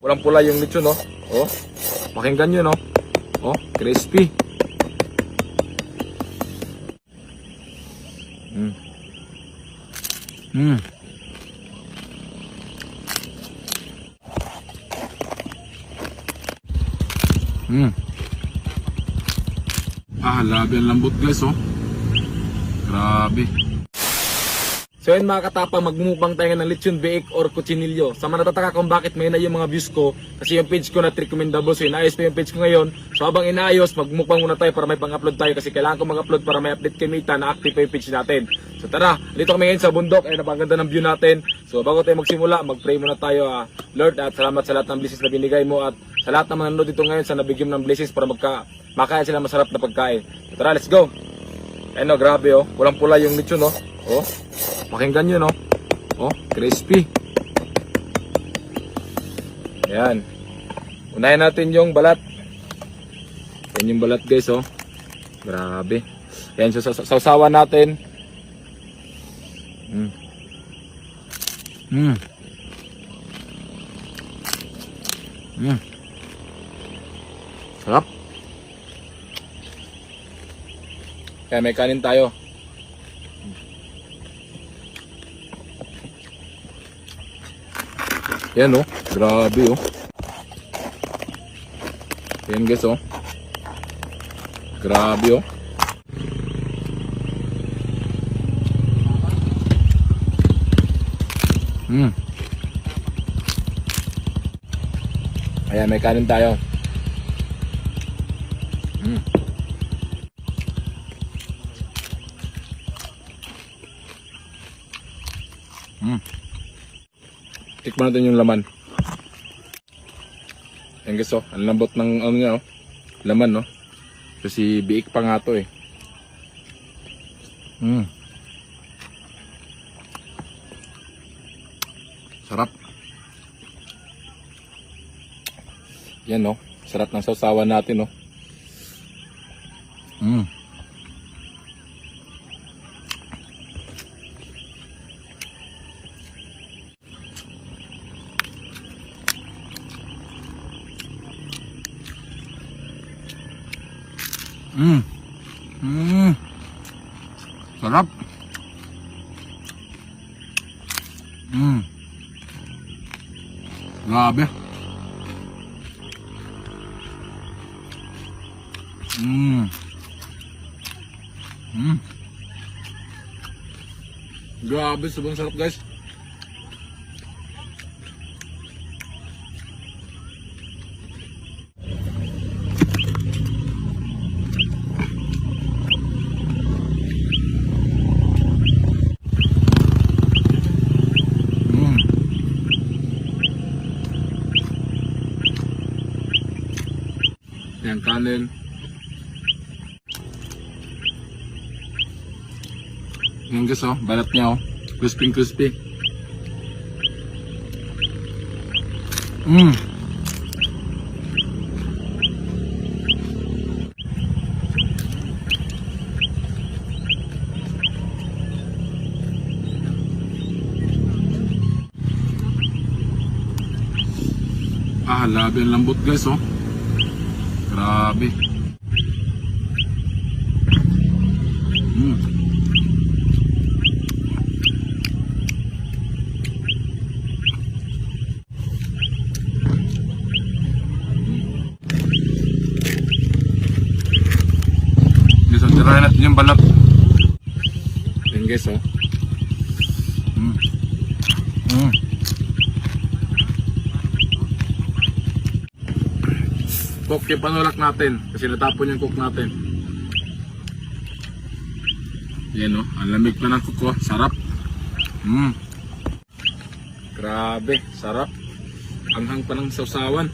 Walang pula yung lechon, no? Oh, pakinggan nyo, no? Oh, crispy. Labi ang lambot guys, oh. Grabe. So yun mga katapang, magmumukbang tayo ng lechon beek or kutsinilyo. Sa mga natataka kung bakit may na yung mga views ko, kasi yung page ko na recommendable, so inaayos pa yung page ko ngayon. So habang inaayos, magmukbang muna tayo para may pang-upload tayo, kasi kailangan ko mag-upload para may update kay Mita na active pa yung page natin. So tara, dito kami ngayon sa bundok, ay napaganda ng view natin. So bago tayo magsimula, mag-pray muna tayo. Lord, at salamat sa lahat ng blessings na binigay mo, at sa lahat ng manonood dito ngayon, sa nabigyan ng blessings para makain sila masarap na pagkain. So tara, let's go. Ano, grabe, oh. Pulang pula yung lechon, oh. Oh, pakinggan nyo, no? Oh, crispy. Ayan. Unahin natin yung balat. Yan yung balat, guys, oh. Grabe. Ayan, so sausawan natin. Sarap. Kaya may kanin tayo. Yan, oh, grabe, oh. Yan guys, oh. Grabe, oh. Ayan, may kanin tayo. Tikman natin yung laman. Ayan guys, oh. Ang lambot ng ano niya, oh. Laman, no? Kasi biik pa nga to, eh. Sarap. Yan, no? Sarap ng sausawan natin, no? Sarap. Grabe. Grabe, sobrang sarap guys. Yan, kanin. Yan guys, oh, balat niya, oh. Crispy crispy. Labi ang lambot guys, oh. Grabe. Guys, so, tirahin natin yung balat. Yan guys, oh. Cook yung panulak natin kasi natapon yung cook natin. Yan, oh, ang lamig pa ng cook, oh. Sarap. Grabe, sarap. Anghang pa ng sausawan.